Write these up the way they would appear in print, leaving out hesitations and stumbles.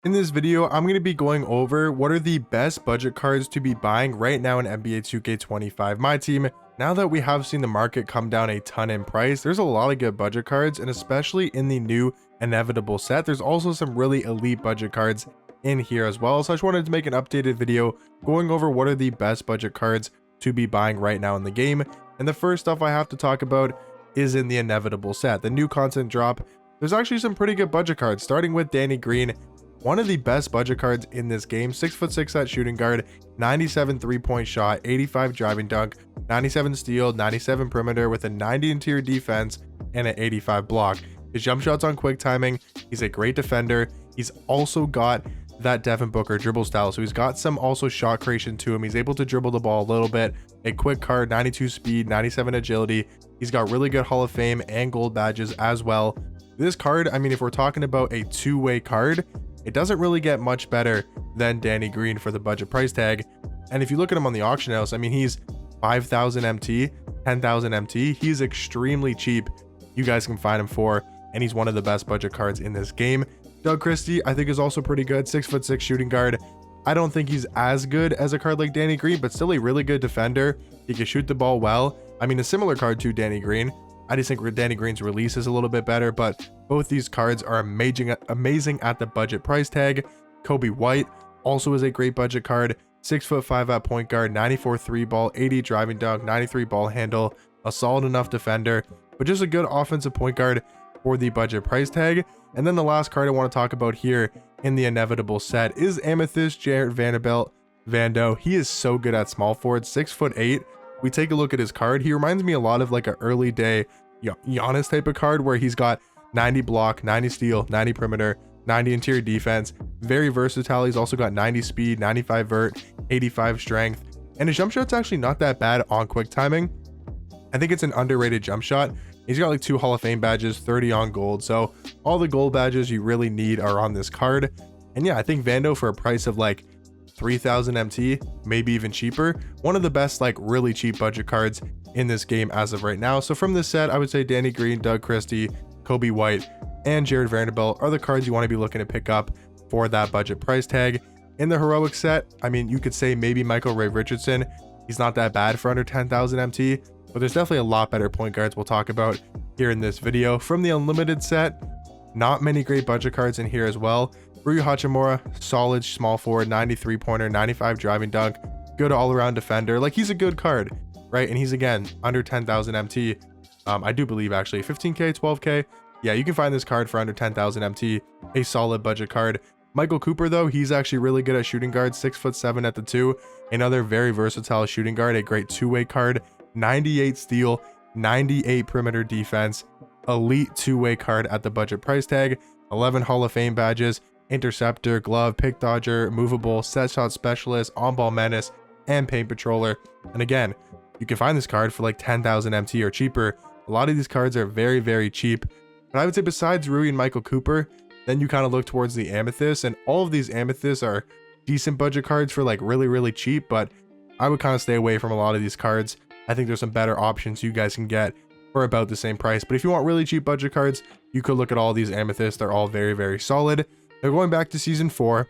In this video, I'm going to be going over what are the best budget cards to be buying right now in NBA 2K25 My Team. Now that we have seen the market come down a ton in price, there's a lot of good budget cards, and especially in the new Inevitable set, there's also some really elite budget cards in here as well. So I just wanted to make an updated video going over what are the best budget cards to be buying right now in the game. And the first stuff I have to talk about is in the Inevitable set, the new content drop. There's actually some pretty good budget cards, starting with Danny Green. One of the best budget cards in this game, 6'6" at shooting guard, 97 3-point shot, 85 driving dunk, 97 steal, 97 perimeter with a 90 interior defense and an 85 block. His jump shot's on quick timing. He's a great defender. He's also got that Devin Booker dribble style, so he's got some also shot creation to him. He's able to dribble the ball a little bit. A quick card, 92 speed, 97 agility. He's got really good Hall of Fame and gold badges as well. This card, I mean, if we're talking about a two-way card, it doesn't really get much better than Danny Green for the budget price tag. And if you look at him on the auction house, I mean, he's 5,000 MT, 10,000 MT. He's extremely cheap. You guys can find him for, and he's one of the best budget cards in this game. Doug Christie, I think, is also pretty good. 6'6" shooting guard. I don't think he's as good as a card like Danny Green, but still a really good defender. He can shoot the ball well. I mean, a similar card to Danny Green. I just think Danny Green's release is a little bit better, but both these cards are amazing at the budget price tag. Kobe White also is a great budget card. 6'5" at point guard, 94 3-ball, 80 driving dunk, 93 ball handle, a solid enough defender, but just a good offensive point guard for the budget price tag. And then the last card I want to talk about here in the Inevitable set is Amethyst Jarred Vanderbilt. He is so good at small forward, 6'8". We take a look at his card. He reminds me a lot of like an early day Giannis type of card, where he's got 90 block, 90 steal, 90 perimeter, 90 interior defense. Very versatile. He's also got 90 speed, 95 vert, 85 strength, and his jump shot's actually not that bad on quick timing. I think it's an underrated jump shot. He's got like 2 Hall of Fame badges, 30 on gold, so all the gold badges you really need are on this card. And yeah, I think Vando, for a price of like 3,000 MT, maybe even cheaper, one of the best like really cheap budget cards in this game as of right now. So from this set, I would say Danny Green, Doug Christie, Kobe White, and Jarred Vanderbilt are the cards you want to be looking to pick up for that budget price tag. In the heroic set, I mean, you could say maybe Michael Ray Richardson. He's not that bad for under 10,000 MT, but there's definitely a lot better point guards we'll talk about here in this video. From the unlimited set, not many great budget cards in here as well. Rui Hachimura, solid small forward, 93 pointer, 95 driving dunk, good all-around defender. Like, he's a good card, right? And he's, again, under 10,000 MT. I do believe, actually, 15K, 12K. Yeah, you can find this card for under 10,000 MT, a solid budget card. Michael Cooper, though, he's actually really good at shooting guard, 6'7" at the 2. Another very versatile shooting guard, a great two-way card, 98 steal, 98 perimeter defense, elite two-way card at the budget price tag, 11 Hall of Fame badges, interceptor, glove, pick dodger, movable, set shot specialist, on-ball menace, and paint patroller. And again, you can find this card for like 10,000 MT or cheaper. A lot of these cards are very, very cheap. But I would say besides Rui and Michael Cooper, then you kind of look towards the Amethyst, and all of these Amethysts are decent budget cards for like really, really cheap, but I would kind of stay away from a lot of these cards. I think there's some better options you guys can get for about the same price. But if you want really cheap budget cards, you could look at all these Amethysts. They're all very, very solid. Now, going back to season 4,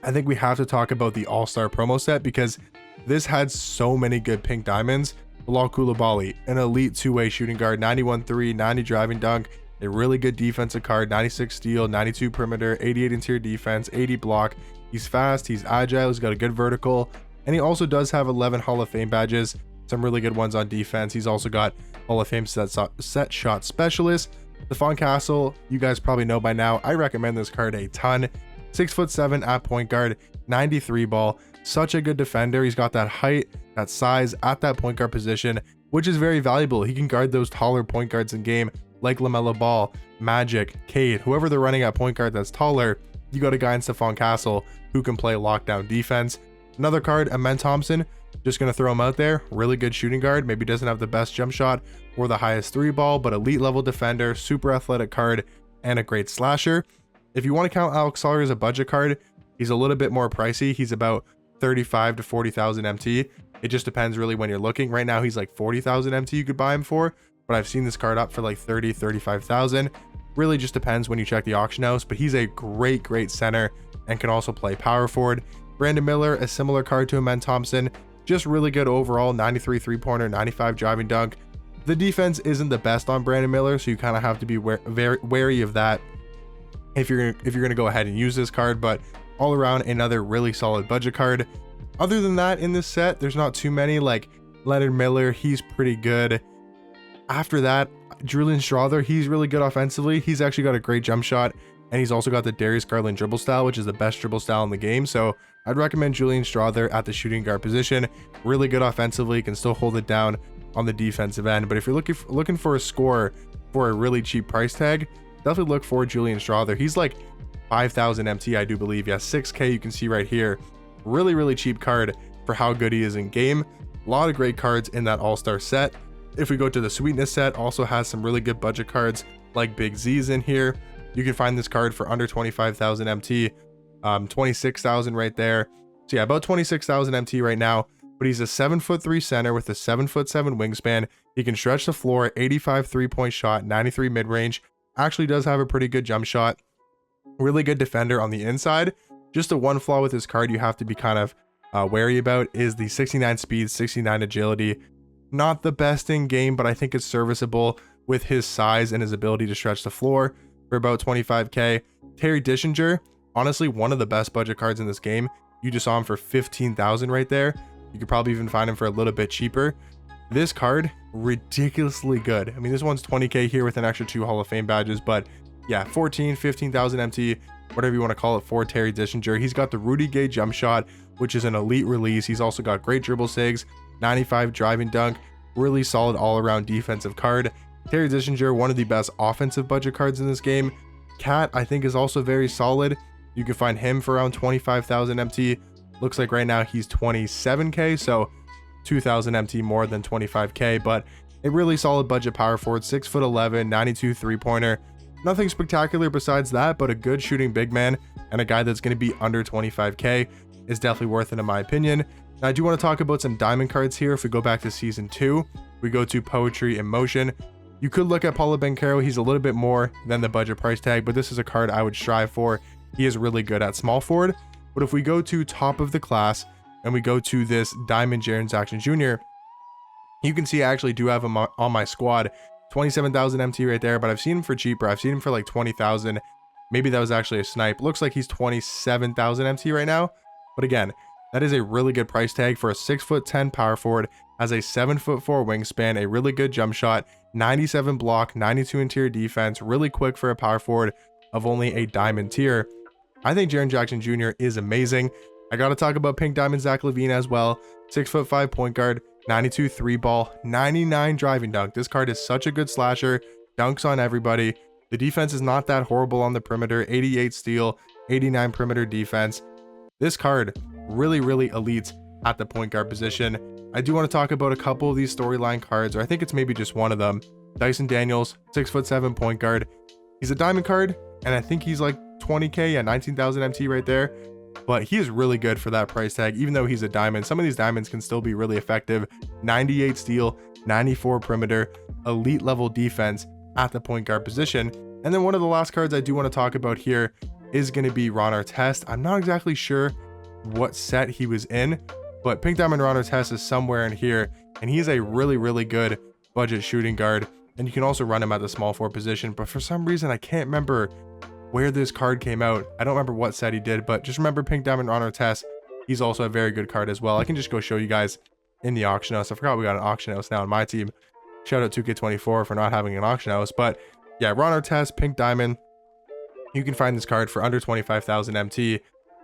I think we have to talk about the All-Star promo set, because this had so many good pink diamonds. Bilal Coulibaly, an elite two-way shooting guard, 91 3, 90 driving dunk, a really good defensive card, 96 steal, 92 perimeter, 88 interior defense, 80 block. He's fast, he's agile, he's got a good vertical, and he also does have 11 Hall of Fame badges, some really good ones on defense. He's also got Hall of Fame set shot specialist. Stephon Castle, you guys probably know by now, I recommend this card a ton. 6'7" at point guard, 93 ball, such a good defender. He's got that height, that size at that point guard position, which is very valuable. He can guard those taller point guards in game, like LaMelo Ball, Magic, Cade, whoever they're running at point guard that's taller. You got a guy in Stephon Castle who can play lockdown defense. Another card, Amen Thompson, just going to throw him out there. Really good shooting guard, maybe doesn't have the best jump shot or the highest 3-ball, but elite level defender, super athletic card, and a great slasher. If you want to count Alex Sawyer as a budget card, he's a little bit more pricey. He's about 35 to 40,000 MT. It just depends really when you're looking. Right now, he's like 40,000 MT you could buy him for, but I've seen this card up for like 30, 35,000. Really just depends when you check the auction house, but he's a great center and can also play power forward. Brandon Miller, a similar card to Amen Thompson, just really good overall, 93 3-pointer, 95 driving dunk. The defense isn't the best on Brandon Miller, so you kind of have to be very wary of that if you're gonna go ahead and use this card. But all around, another really solid budget card. Other than that, in this set, there's not too many. Like Leonard Miller, he's pretty good. After that, Julian Strawther, he's really good offensively. He's actually got a great jump shot, and he's also got the Darius Garland dribble style, which is the best dribble style in the game. So I'd recommend Julian Strawther at the shooting guard position. Really good offensively, can still hold it down on the defensive end. But if you're looking for a scorer for a really cheap price tag, definitely look for Julian Strawther. He's like 5,000 MT, I do believe. Yeah, 6K, you can see right here. Really cheap card for how good he is in game. A lot of great cards in that all-star set. If we go to the Sweetness set, also has some really good budget cards like Big Z's in here. You can find this card for under 25,000 MT, 26,000 right there. So yeah, about 26,000 MT right now, but he's a 7'3" center with a 7'7" wingspan. He can stretch the floor, 85 3-point shot, 93 mid-range. Actually does have a pretty good jump shot. Really good defender on the inside. Just the one flaw with this card you have to be kind of wary about is the 69 speed, 69 agility. Not the best in game, but I think it's serviceable with his size and his ability to stretch the floor for about 25K. Terry Dishinger, honestly, one of the best budget cards in this game. You just saw him for 15,000 right there. You could probably even find him for a little bit cheaper. This card, ridiculously good. I mean, this one's 20K here with an extra 2 Hall of Fame badges, but yeah, 15,000 MT, whatever you want to call it, for Terry Dishinger. He's got the Rudy Gay jump shot, which is an elite release. He's also got great dribble sigs, 95 driving dunk, really solid all-around defensive card. Terry Dishinger, one of the best offensive budget cards in this game. Cat, I think, is also very solid. You can find him for around 25,000 MT. Looks like right now he's 27K, so 2,000 MT more than 25K, but a really solid budget power forward, 6'11", 92 3-pointer. Nothing spectacular besides that, but a good shooting big man and a guy that's going to be under 25K is definitely worth it in my opinion. Now, I do want to talk about some diamond cards here. If we go back to season 2, we go to Poetry in Motion. You could look at Paulo Banchero. He's a little bit more than the budget price tag, but this is a card I would strive for. He is really good at small forward. But if we go to top of the class and we go to this Diamond Jaren Jackson Jr., you can see I actually do have him on my squad. 27,000 MT right there, but I've seen him for cheaper. I've seen him for like 20,000. Maybe that was actually a snipe. Looks like he's 27,000 MT right now. But again, that is a really good price tag for a 6'10" power forward, has a 7'4" wingspan, a really good jump shot, 97 block, 92 interior defense, really quick for a power forward of only a diamond tier. I think Jaren Jackson Jr. is amazing. I got to talk about Pink Diamond Zach LaVine as well. 6'5" point guard, 92 3-ball, 99 driving dunk. This card is such a good slasher, dunks on everybody. The defense is not that horrible on the perimeter, 88 steal, 89 perimeter defense. This card really elite at the point guard position. I do want to talk about a couple of these storyline cards, or I think it's maybe just one of them. Dyson Daniels, 6'7" point guard. He's a diamond card, and I think he's like 20K, yeah, 19,000 MT right there. But he is really good for that price tag, even though he's a diamond. Some of these diamonds can still be really effective. 98 steal, 94 perimeter, elite level defense at the point guard position. And then one of the last cards I do want to talk about here is going to be Ron Artest. I'm not exactly sure what set he was in, but Pink Diamond Ron Artest is somewhere in here, and he's a really good budget shooting guard, and you can also run him at the small forward position. But for some reason, I can't remember where this card came out. I don't remember what set he did, but just remember Pink Diamond Ron Artest. He's also a very good card as well. I can just go show you guys in the auction house. I forgot we got an auction house now in my team. Shout out 2K24 for not having an auction house. But yeah, Ron Artest, Pink Diamond. You can find this card for under 25,000 MT.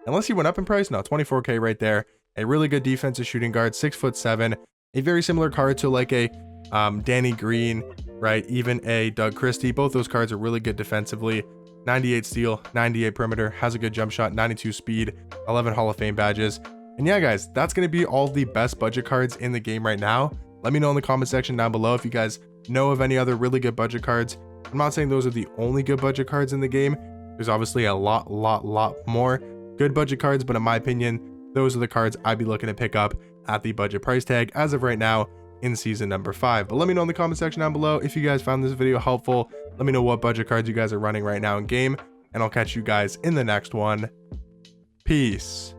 Unless he went up in price, no, 24K right there. A really good defensive shooting guard, 6'7". A very similar card to like a Danny Green, right? Even a Doug Christie. Both those cards are really good defensively. 98 steal, 98 perimeter, has a good jump shot, 92 speed, 11 Hall of Fame badges. And yeah, guys, that's going to be all the best budget cards in the game right now. Let me know in the comment section down below if you guys know of any other really good budget cards. I'm not saying those are the only good budget cards in the game. There's obviously a lot more good budget cards, but in my opinion, those are the cards I'd be looking to pick up at the budget price tag as of right now in season number 5. But let me know in the comment section down below if you guys found this video helpful. Let me know what budget cards you guys are running right now in game, and I'll catch you guys in the next one. Peace.